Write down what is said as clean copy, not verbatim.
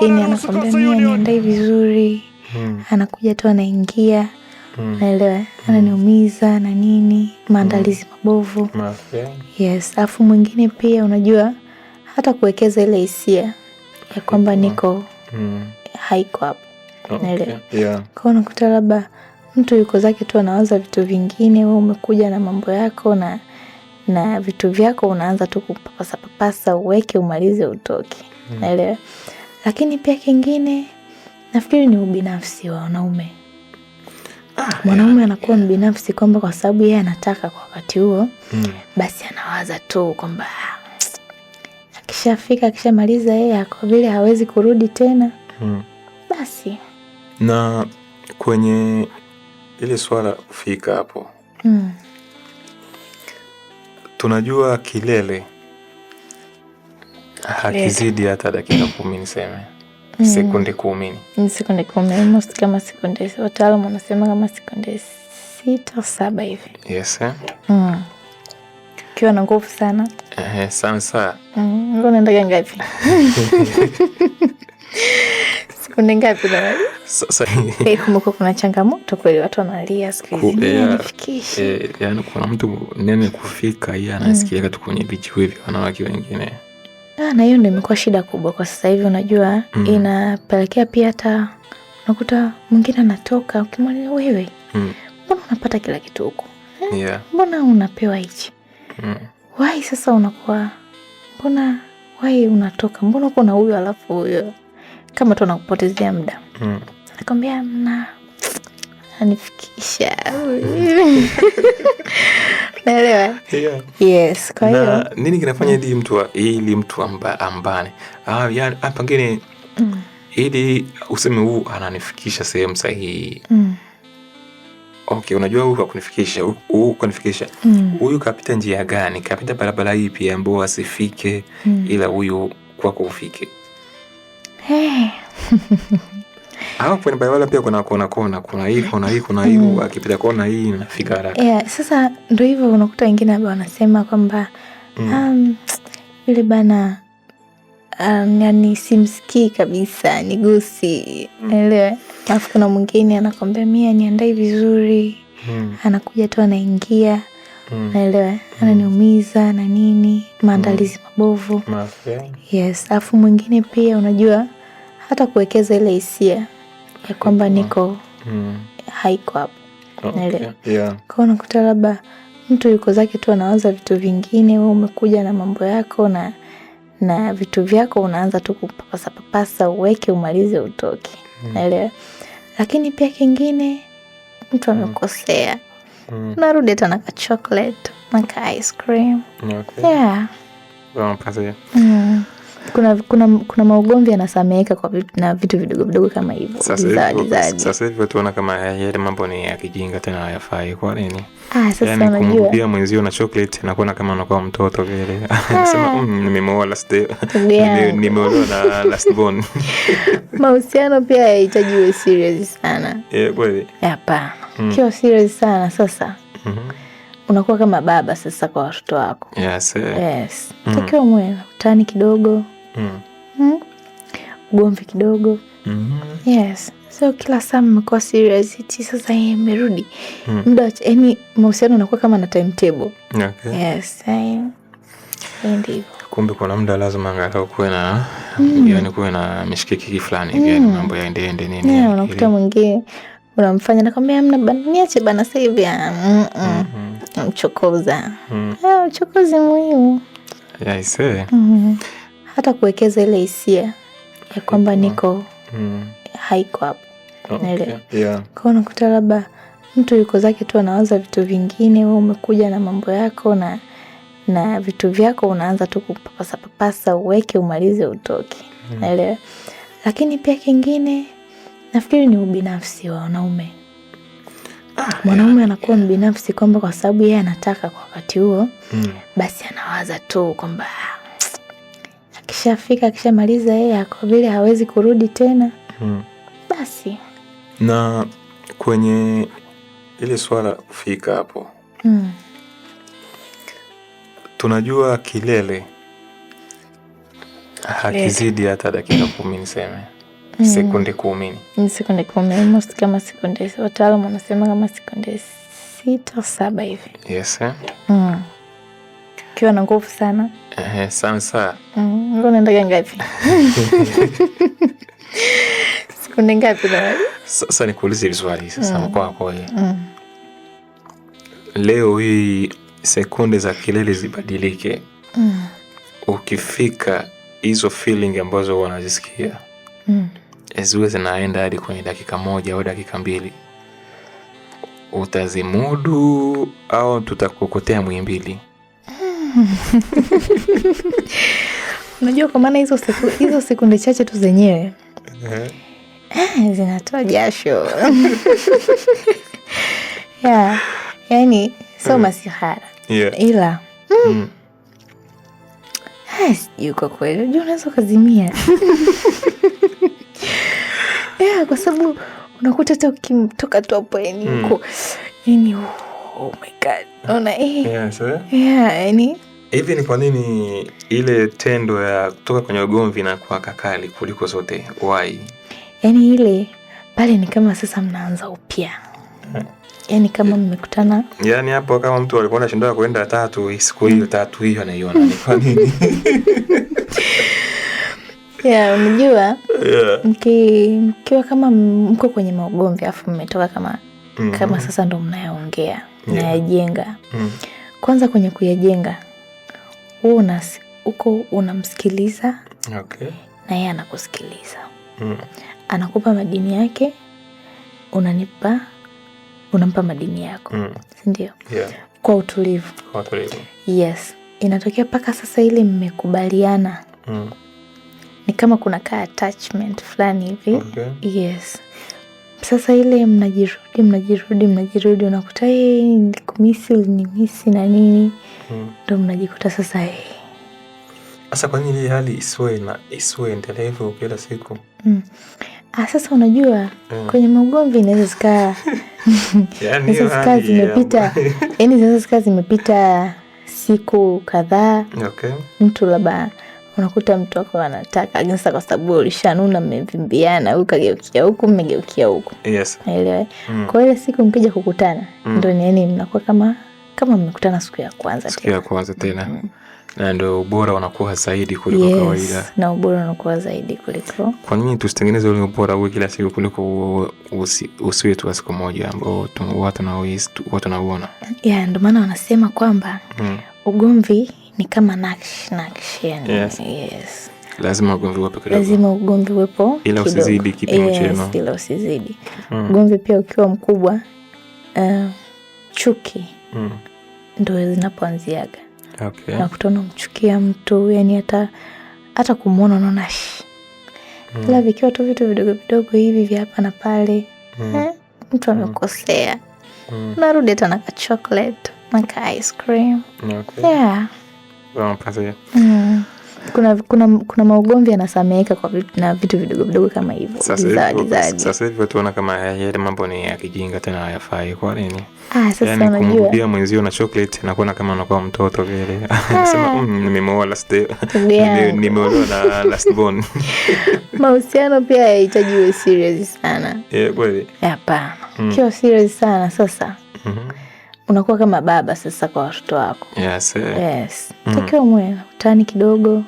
mwingine anakwambia mimi niandae vizuri. Anakuja tu anaingia. Naelewa, ananiumiza na nini, maandalizi mabovu. Yes, afu mwingine pia unajua hata kuwekeza ile hisia ya kwamba niko haiko hapo. Naelewa. Kwa unakuta labda mtu yuko zake tu anawaza vitu vingine, wewe umekuja na mambo yako na vitu vyako unaanza tu kupapasa uweke umalize utoke. Naelewa. Lakini pia kingine nafikiri ni ubinafsi wa wanaume. Mwanaume anakuwa mbinafsi kwamba kwa sababu yeye anataka kwa wakati huo, basi anawaza tu kwamba akishafika akishamaliza yeye kwa vile hawezi kurudi tena. Basi na kwenye ile swala kufika hapo. Tunajua kilele hakizidi hata dakika 10 niseme. Sekunde 10. Sekunde 10, almost kama sekunde. Wataalamu wanasema kama sekunde 6 au 7 hivi. Yes. Kiwa na nguvu sana. Sana. Ngo unaenda ngapi? Sekunde ngapi na wewe? Sasa kumbuka kuna changamoto kweli, watu wanalia siku hizi. Yaani kuna mtu nene kufika yeye anasikia tu kwenye vijiwe hivi wanawake wengine. Na hiyo ndio imekuwa shida kubwa kwa sasa hivi, unajua inapelekea pia hata unakuta mwingine anatoka ukimwambia wewe mbona unapata kila kitu huko? Mbona unapewa hichi? Why sasa unakuwa mbona why unatoka? Mbona uko na huyo alafu huyo kama tu anakupotezea muda. Nakwambia anifikisha. Naelewa. Yes, kwa hiyo na nini kinafanya ili mtu ambane yani pengine ili useme huu ananifikisha sehemu sahihi. Okay, unajua huyu kunifikisha huyu kapita njia gani, kapita barabara ipi ambayo asifike ila huyu kwako ufike. Hapo kwenye barabara pia kuna hii akipita kona hii nafika haraka. Sasa ndio hivyo unakuta wengine ambao wanasema kwamba yule bana yani simsikii kabisa, nigusi. Elewa. Alafu kuna mwingine anakwambia mimi niandae vizuri. Anakuja tu anaingia. Naelewa, ananiumiza na nini, maandalizi mabovu. Yes, afu mwingine pia unajua hata kuwekeza ile hisia ya kwamba niko haiko hapo. Naelewa. Kwa unakuta labda mtu yuko zake tu anawaza vitu vingine, wewe umekuja na mambo yako na vitu vyako unaanza tu kupapasa uweke umalize utoke. Naelewa. Lakini pia kingine mtu amekosea. Unarudi hata na chocolate, na ice cream. Kuna maugomvi yanasameheka kwa vitu vidogo vidogo kama hivyo. Sasa hivi watu wana kama yale mambo ni ya kijinga tena hayafai. Kwa nini? Sasa yani unajua pia mwenzio na chocolate anakuwa kama anakuwa mtoto vile. Anasema nimeoa last day. Nimeoa na last born. Mahusiano pia yanahitaji uwe serious sana. Kweli. Hapana. Kiwa serious sana sasa. Unakuwa kama baba sasa kwa watoto wako. Yes. Takiwa mwe utani kidogo. Ugomvi kidogo. Yes. So kila saa mmekuwa serious, sasa yeye merudi. Muda yani mahusiano unakuwa kama na timetable. Yes. Ndio. Kumbe kuna muda lazima angalau kuwe na yani kuwe na mishikiki fulani hivi yani mambo yaende nini. Unakuta mwingine unamfanya nakwambia amna bana, niache bana sasa hivi. Mchokoza. Uchokozi muhimu. Hata kuwekeza ile hisia ya kwamba niko haiko hapo. Naelewa. Kwa unakuta labda mtu yuko zake tu anawaza vitu vingine, wewe umekuja na mambo yako na vitu vyako unaanza tu kupapasa uweke umalize utoke. Naelewa. Lakini pia kingine nafikiri ni ubinafsi wa wanaume. Mwanaume anakuwa mbinafsi kwamba kwa sababu yeye anataka kwa wakati huo, basi anawaza tu kwamba akishafika akishamaliza yeye kwa vile hawezi kurudi tena. Basi na kwenye ile swala kufika hapo. Tunajua kilele Hakizidi hata dakika 10 niseme. Sekunde 10. Ni sekunde 10, almost kama sekunde. Wataalamu wanasema kama sekunde 6 au 7 hivi. Yes. Ukiwa na nguvu sana. Sana. Ngo unaenda ngapi? Sekunde ngapi na? Sasa nikuulize swali sasa kwako wewe. Leo hii sekunde za kilele zibadilike. Ukifika hizo feeling ambazo wanazisikia ziwe zinaenda hadi kwenye dakika 1 au dakika 2, utazimudu au tutakukotea Muhimbili? Unajua kwa maana hizo sekunde chache tu zenyewe zinatoa jasho. Yani sio masihara. Ila yuko kweli, unajua unaweza kuzimia. Kwa sababu unakuta hata ukimtoka tu hapo huko oh my god. Unaona yani hivi ni kwa nini ile tendo ya kutoka kwenye ugomvi na kwa kakali kuliko zote? Why? Yani ile pale ni kama sasa mnaanza upya. Yani kama mmekutana. Yani hapo kama mtu alikuwa anashinda kwenda 3 siku hiyo 3 hiyo anaiona ni kwa nini? Unajua mkiwa kama mko kwenye maugomvi afu mmetoka kama sasa ndo mnayaongea, mnayajenga. Kwanza kwenye kuyajenga uko unamsikiliza. Na yeye anakusikiliza. Anakupa madini yake, unampa madini yako. Si ndio? Kwa utulivu. Yes. Inatokea paka sasa ile mmekubaliana. Ni kama kuna attachment fulani hivi. Yes. Sasa ile mnajirudi unakuta nilikumisi, ulinimisi na nini. Ndio mnajikuta sasa Sasa kwa nini hali isiwe endelevu kila siku? Sasa unajua kwenye magomvi inaweza zikaa sasa zimepita. Yaani sasa zimepita siku kadhaa. Mtu labda unakuta mtu wako anataka sasa, kwa sababu ulishanuna, mmevimbiana, huyu kageukia huku, mmegeukia huku. Naelewa. Kwa ile siku mkija kukutana ndio yani mnakuwa kama mmekutana siku ya kwanza tena. Na ndio ubora unakuwa zaidi kuliko kawaida. Na ubora unakuwa zaidi kuliko. Kwa nini tusitengeneze ule ubora huo kila siku kuliko usiwe tu siku moja ambao watu nauona? Ndio maana wanasema kwamba ugomvi ni kama nakshi yani. Yes. Lazima ugomvi uwepo kidogo. Lazima ugomvi uwepo ila usizidi kipimo chema. Ila usizidi. Ugomvi pia ukiwa mkubwa, chuki ndio zinapoanziaga. Na kutona mchukia mtu, yani hata kumuona unaona ila vikiwa tu vitu vidogo vidogo hivi vya hapa na pale, mtu amekosea, unarudi hata na chocolate na ice cream. Kuna maugomvi yanasameheka kwa vitu vidogo vidogo kama hivyo. Sasa hivi tunaona kama yale mambo ni ya kijinga tena hayafai. Kwa nini? Sasa unajua kumrudia mwenzio na chocolate nakuona kama anakuwa mtoto vile. Anasema nimeoa last day. Nimeoa na last born. Mahusiano pia yanahitaji uwe serious sana. Kweli? Hapana. Ukiwa serious sana sasa unakuwa kama baba sasa kwa watoto wako. Yes. Takiwa mwe utani kidogo.